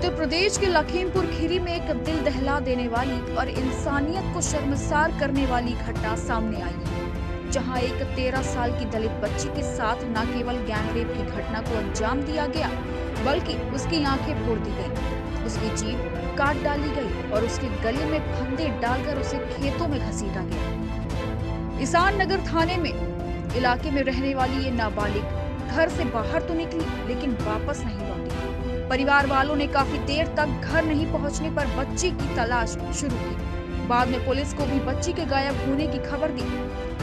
उत्तर प्रदेश के लखीमपुर खीरी में एक दिल दहला देने वाली और इंसानियत को शर्मसार करने वाली घटना सामने आई है, जहां एक 13 साल की दलित बच्ची के साथ न केवल गैंगरेप की घटना को अंजाम दिया गया, बल्कि उसकी आंखें फोड़ दी गईं, उसकी जीभ काट डाली गई और उसके गले में फंदे डालकर उसे खेतों में घसीटा गया। ईसान नगर थाने में इलाके में रहने वाली ये नाबालिग घर से बाहर तो निकली, लेकिन वापस नहीं लौटी। परिवार वालों ने काफी देर तक घर नहीं पहुंचने पर बच्ची की तलाश शुरू की। बाद में पुलिस को भी बच्ची के गायब होने की खबर दी।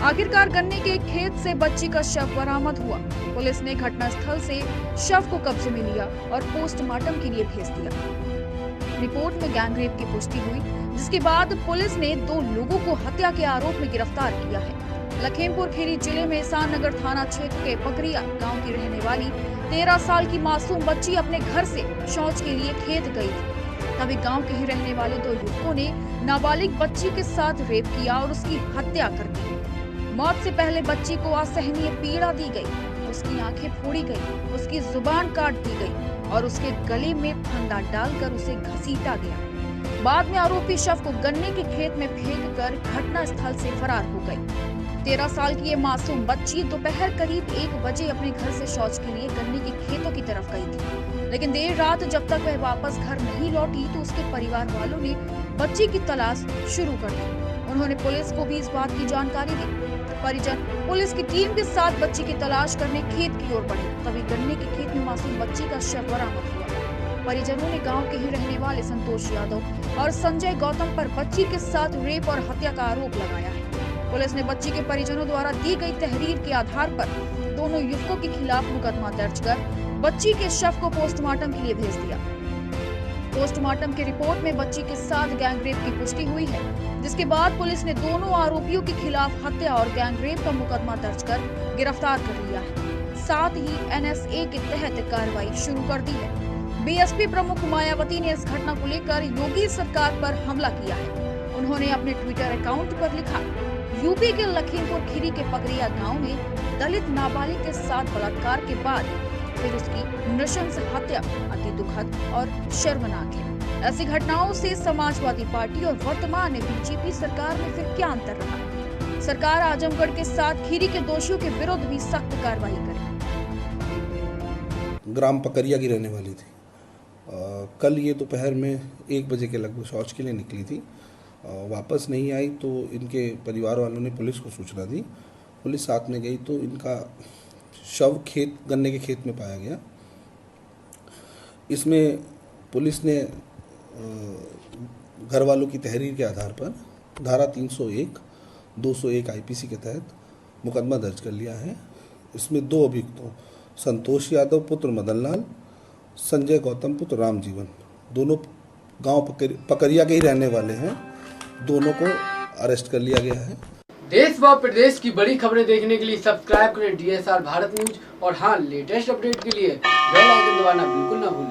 आखिरकार गन्ने के एक खेत से बच्ची का शव बरामद हुआ। पुलिस ने घटनास्थल से शव को कब्जे में लिया और पोस्टमार्टम के लिए भेज दिया। रिपोर्ट में गैंगरेप की पुष्टि हुई, जिसके बाद पुलिस ने 2 लोगों को हत्या के आरोप में गिरफ्तार किया है। लखीमपुर खीरी जिले में ईसान नगर थाना क्षेत्र के पकरिया गांव की रहने वाली 13 साल की मासूम बच्ची अपने घर से शौच के लिए खेत गई थी। तभी गांव के ही रहने वाले 2 युवकों ने नाबालिग बच्ची के साथ रेप किया और उसकी हत्या कर दी। मौत से पहले बच्ची को असहनीय पीड़ा दी गई, उसकी आंखें फोड़ी गई, उसकी जुबान काट दी गई और उसके गले में फंदा डालकर उसे घसीटा गया। बाद में आरोपी शव को गन्ने के खेत में फेंककर घटना स्थल से फरार हो गई। 13 साल की ये मासूम बच्ची दोपहर करीब 1 बजे अपने घर से शौच के लिए गन्ने के खेतों की तरफ गई थी, लेकिन देर रात जब तक वह वापस घर नहीं लौटी तो उसके परिवार वालों ने बच्ची की तलाश शुरू कर दी। उन्होंने पुलिस को भी इस बात की जानकारी दी। परिजन पुलिस की टीम के साथ बच्ची की तलाश करने खेत की ओर बढ़े, तभी गन्ने के खेत में मासूम बच्ची का शव बरामद हुआ। परिजनों ने गांव के ही रहने वाले संतोष यादव और संजय गौतम पर बच्ची के साथ रेप और हत्या का आरोप लगाया है। पुलिस ने बच्ची के परिजनों द्वारा दी गई तहरीर के आधार पर दोनों युवकों के खिलाफ मुकदमा दर्ज कर बच्ची के शव को पोस्टमार्टम के लिए भेज दिया। पोस्टमार्टम की रिपोर्ट में बच्ची के साथ गैंगरेप की पुष्टि हुई है, जिसके बाद पुलिस ने दोनों आरोपियों के खिलाफ हत्या और गैंगरेप का मुकदमा दर्ज कर गिरफ्तार कर लिया है। साथ ही NSA के तहत कार्रवाई शुरू कर दी है। बीएसपी प्रमुख मायावती ने इस घटना को लेकर योगी सरकार पर हमला किया है। उन्होंने अपने ट्विटर अकाउंट पर लिखा, यूपी के लखीमपुर खीरी के पकरिया गांव में दलित नाबालिग के साथ बलात्कार के बाद फिर उसकी नृशंस हत्या अति दुखद और शर्मनाक है। ऐसी घटनाओं से समाजवादी पार्टी और वर्तमान बीजेपी सरकार में फिर क्या अंतर रहा? सरकार आजमगढ़ के साथ खीरी के दोषियों के विरुद्ध भी सख्त कार्रवाई करे। ग्राम पकरिया की रहने वाली थी। कल ये दोपहर में 1 बजे के लगभग शौच के लिए निकली थी। वापस नहीं आई तो इनके परिवार वालों ने पुलिस को सूचना दी। पुलिस साथ में गई तो इनका शव गन्ने के खेत में पाया गया। इसमें पुलिस ने घर वालों की तहरीर के आधार पर धारा 301, 201 IPC के तहत मुकदमा दर्ज कर लिया है। इसमें 2 अभियुक्तों संतोष यादव पुत्र मदन लाल, संजय गौतम पुत्र राम जीवन, दोनों गांव पकरिया के ही रहने वाले हैं। दोनों को अरेस्ट कर लिया गया है। देश व प्रदेश की बड़ी खबरें देखने के लिए सब्सक्राइब करें DSR भारत न्यूज और हाँ, लेटेस्ट अपडेट के लिए बेल आइकन दबाना बिल्कुल ना भूलें।